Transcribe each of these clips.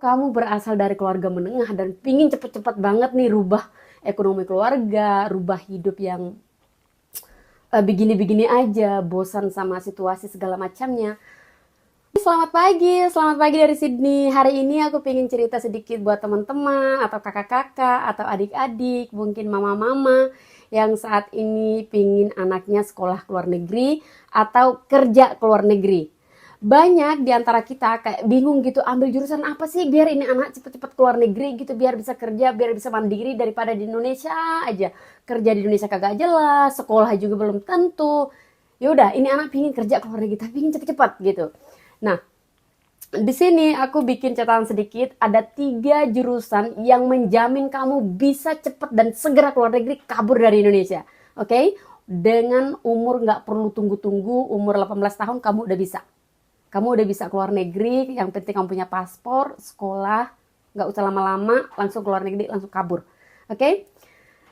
kamu berasal dari keluarga menengah dan pingin cepet-cepet banget nih rubah ekonomi keluarga, rubah hidup yang begini-begini aja, bosan sama situasi segala macamnya. Selamat pagi dari Sydney. Hari ini aku pengen cerita sedikit buat teman-teman atau kakak-kakak atau adik-adik, mungkin mama-mama yang saat ini pingin anaknya sekolah ke luar negeri atau kerja ke luar negeri. Banyak di antara kita kayak bingung gitu ambil jurusan apa sih biar ini anak cepet-cepet ke luar negeri gitu, biar bisa kerja, biar bisa mandiri daripada di Indonesia aja. Kerja di Indonesia kagak jelas, sekolah juga belum tentu. Ya udah, ini anak pingin kerja ke luar negeri tapi pingin cepet-cepet gitu. Nah, di sini aku bikin catatan sedikit, ada 3 jurusan yang menjamin kamu bisa cepat dan segera keluar negeri kabur dari Indonesia. Oke? Dengan umur nggak perlu tunggu-tunggu, umur 18 tahun kamu udah bisa. Kamu udah bisa keluar negeri, yang penting kamu punya paspor, sekolah, nggak usah lama-lama, langsung keluar negeri, langsung kabur. Oke?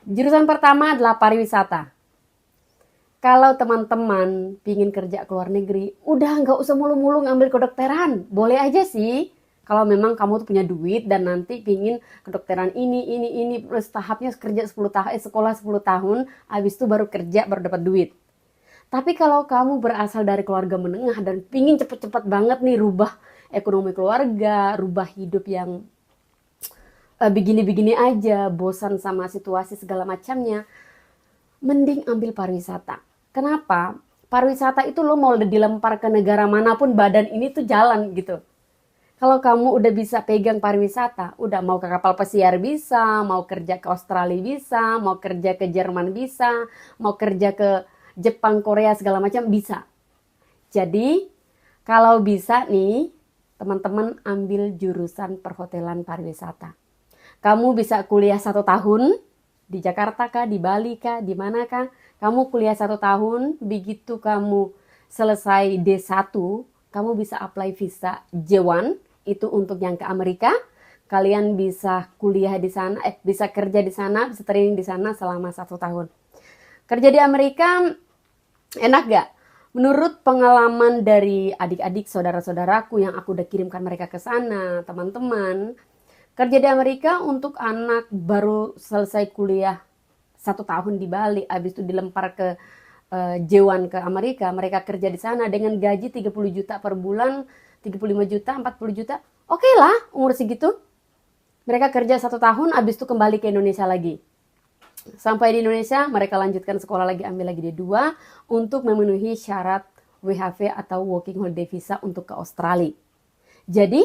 Jurusan pertama adalah pariwisata. Kalau teman-teman pingin kerja ke luar negeri, udah nggak usah mulu-mulu ngambil kedokteran. Boleh aja sih, kalau memang kamu tuh punya duit dan nanti pingin kedokteran ini, terus tahapnya kerja 10 tahun, sekolah 10 tahun, habis itu baru kerja, baru dapat duit. Tapi kalau kamu berasal dari keluarga menengah dan pingin cepet-cepet banget nih rubah ekonomi keluarga, rubah hidup yang begini-begini aja, bosan sama situasi segala macamnya, mending ambil pariwisata. Kenapa? Pariwisata itu lo mau dilempar ke negara manapun badan ini tuh jalan gitu. Kalau kamu udah bisa pegang pariwisata, udah mau ke kapal pesiar bisa, mau kerja ke Australia bisa, mau kerja ke Jerman bisa, mau kerja ke Jepang, Korea segala macam bisa. Jadi kalau bisa nih teman-teman ambil jurusan perhotelan pariwisata. Kamu bisa kuliah 1 tahun di Jakarta kah, di Bali kah, di mana kah? Kamu kuliah 1 tahun, begitu kamu selesai D1, kamu bisa apply visa J1, itu untuk yang ke Amerika. Kalian bisa kuliah di sana, bisa kerja di sana, bisa training di sana selama 1 tahun. Kerja di Amerika enak gak? Menurut pengalaman dari adik-adik saudara-saudaraku yang aku udah kirimkan mereka ke sana, teman-teman, kerja di Amerika untuk anak baru selesai kuliah 1 tahun di Bali, habis itu dilempar ke J1 ke Amerika, mereka kerja di sana dengan gaji 30 juta per bulan, 35 juta, 40 juta, oke lah umur segitu. Mereka kerja 1 tahun, habis itu kembali ke Indonesia lagi. Sampai di Indonesia, mereka lanjutkan sekolah lagi, ambil lagi D2 untuk memenuhi syarat WHV atau Working Holiday Visa untuk ke Australia. Jadi,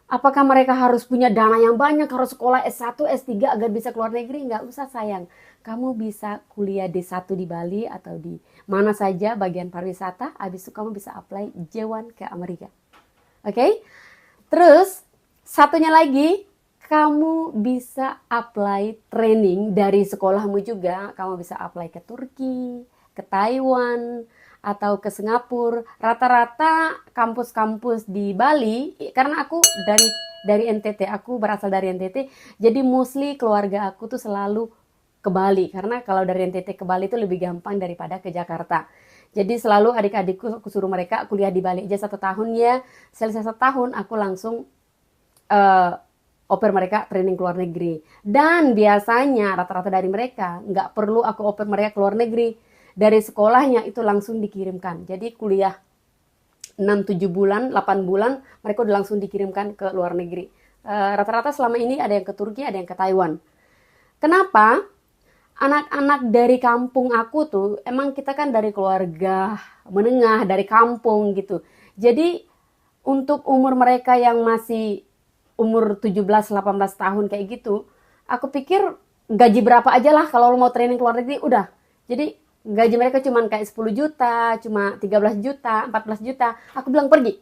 apakah mereka harus punya dana yang banyak, harus sekolah S1, S3 agar bisa keluar negeri? Nggak usah sayang. Kamu bisa kuliah D1 di Bali atau di mana saja bagian pariwisata, habis itu kamu bisa apply J1 ke Amerika. Oke? Terus, satunya lagi, kamu bisa apply training dari sekolahmu juga. Kamu bisa apply ke Turki, ke Taiwan, atau ke Singapura. Rata-rata kampus-kampus di Bali, karena aku dari NTT, aku berasal dari NTT, jadi mostly keluarga aku tuh selalu ke Bali, karena kalau dari NTT ke Bali itu lebih gampang daripada ke Jakarta. Jadi selalu adik-adikku aku suruh mereka kuliah di Bali aja 1 tahun ya. Selesai 1 tahun aku langsung oper mereka training ke luar negeri. Dan biasanya rata-rata dari mereka nggak perlu aku oper mereka ke luar negeri. Dari sekolahnya itu langsung dikirimkan. Jadi kuliah 6-7 bulan, 8 bulan, mereka udah langsung dikirimkan ke luar negeri. Rata-rata selama ini ada yang ke Turki, ada yang ke Taiwan. Kenapa? Anak-anak dari kampung aku tuh, emang kita kan dari keluarga menengah, dari kampung gitu. Jadi untuk umur mereka yang masih umur 17-18 tahun kayak gitu, aku pikir gaji berapa aja lah kalau lo mau training ke luar negeri, udah. Jadi gaji mereka cuma kayak 10 juta, cuma 13 juta, 14 juta. Aku bilang pergi.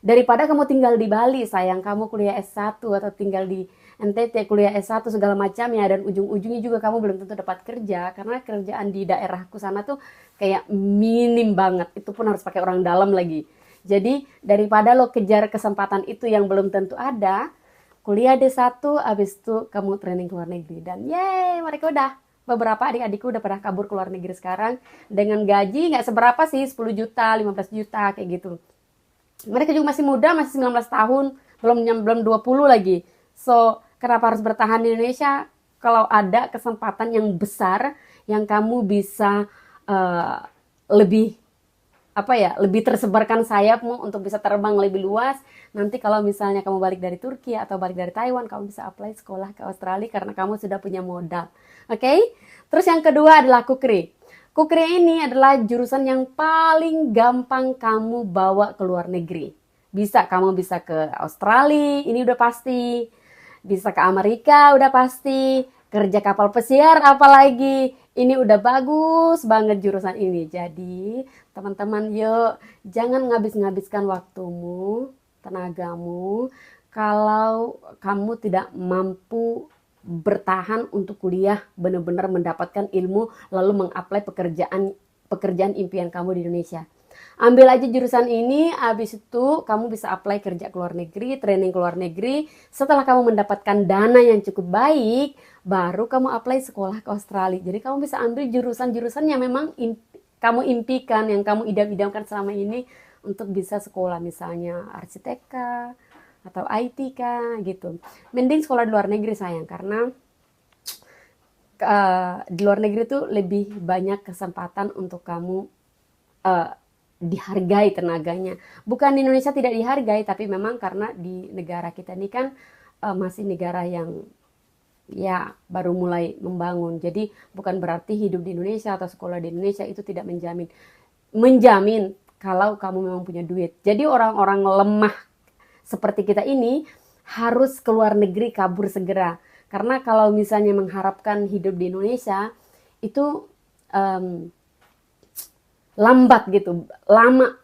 Daripada kamu tinggal di Bali, sayang, kamu kuliah S1 atau tinggal di NTT kuliah S1 segala macamnya, dan ujung-ujungnya juga kamu belum tentu dapat kerja, karena kerjaan di daerahku sana tuh kayak minim banget, itu pun harus pakai orang dalam lagi. Jadi daripada lo kejar kesempatan itu yang belum tentu ada, kuliah D1, abis itu kamu training ke luar negeri. Dan yeay, mereka udah, beberapa adik-adikku udah pada kabur ke luar negeri sekarang dengan gaji nggak seberapa sih, 10 juta, 15 juta kayak gitu. Mereka juga masih muda, masih 19 tahun, belum 20 lagi. So, kenapa harus bertahan di Indonesia? Kalau ada kesempatan yang besar yang kamu bisa eh, lebih lebih tersebarkan sayapmu untuk bisa terbang lebih luas. Nanti kalau misalnya kamu balik dari Turki atau balik dari Taiwan, kamu bisa apply sekolah ke Australia karena kamu sudah punya modal. Oke? Okay? Terus yang kedua adalah kukri. Kukri ini adalah jurusan yang paling gampang kamu bawa ke luar negeri. Kamu bisa ke Australia, ini udah pasti. Bisa ke Amerika, udah pasti. Kerja kapal pesiar apalagi. Ini udah bagus banget jurusan ini. Jadi, teman-teman yuk, jangan ngabis-ngabiskan waktumu, tenagamu, kalau kamu tidak mampu bertahan untuk kuliah, benar-benar mendapatkan ilmu, lalu mengapply pekerjaan impian kamu di Indonesia. Ambil aja jurusan ini, habis itu kamu bisa apply kerja ke luar negeri, training ke luar negeri. Setelah kamu mendapatkan dana yang cukup baik, baru kamu apply sekolah ke Australia. Jadi kamu bisa ambil jurusan-jurusan yang memang kamu impikan, yang kamu idam-idamkan selama ini untuk bisa sekolah, misalnya arsitek atau IT gitu. Mending sekolah di luar negeri sayang, karena di luar negeri tuh lebih banyak kesempatan untuk kamu uh, dihargai tenaganya. Bukan di Indonesia tidak dihargai, tapi memang karena di negara kita ini kan masih negara yang ya baru mulai membangun. Jadi bukan berarti hidup di Indonesia atau sekolah di Indonesia itu tidak menjamin kalau kamu memang punya duit. Jadi orang-orang lemah seperti kita ini harus keluar negeri, kabur segera. Karena kalau misalnya mengharapkan hidup di Indonesia itu lambat gitu, lama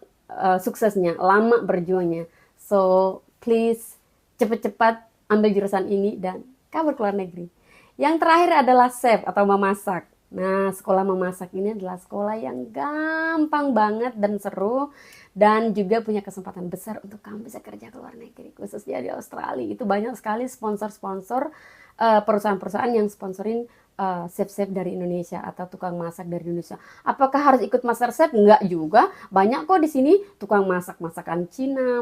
suksesnya, lama berjuangnya. So please cepat-cepat ambil jurusan ini dan kabur ke luar negeri. Yang terakhir adalah chef atau memasak. Nah, sekolah memasak ini adalah sekolah yang gampang banget dan seru, dan juga punya kesempatan besar untuk kamu bisa kerja ke luar negeri, khususnya di Australia. Itu banyak sekali sponsor-sponsor perusahaan-perusahaan yang sponsorin chef-chef dari Indonesia atau tukang masak dari Indonesia. Apakah harus ikut MasterChef? Enggak juga. Banyak kok di sini tukang masak masakan Cina,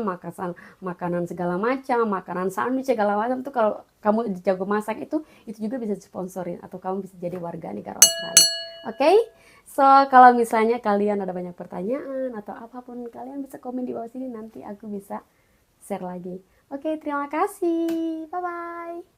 makanan segala macam, makanan sandwich segala macam tuh. Kalau kamu jago masak itu juga bisa disponsorin atau kamu bisa jadi warga negara Australia. Oke? Okay? So, kalau misalnya kalian ada banyak pertanyaan atau apapun, kalian bisa komen di bawah sini, nanti aku bisa share lagi. Oke, terima kasih. Bye bye.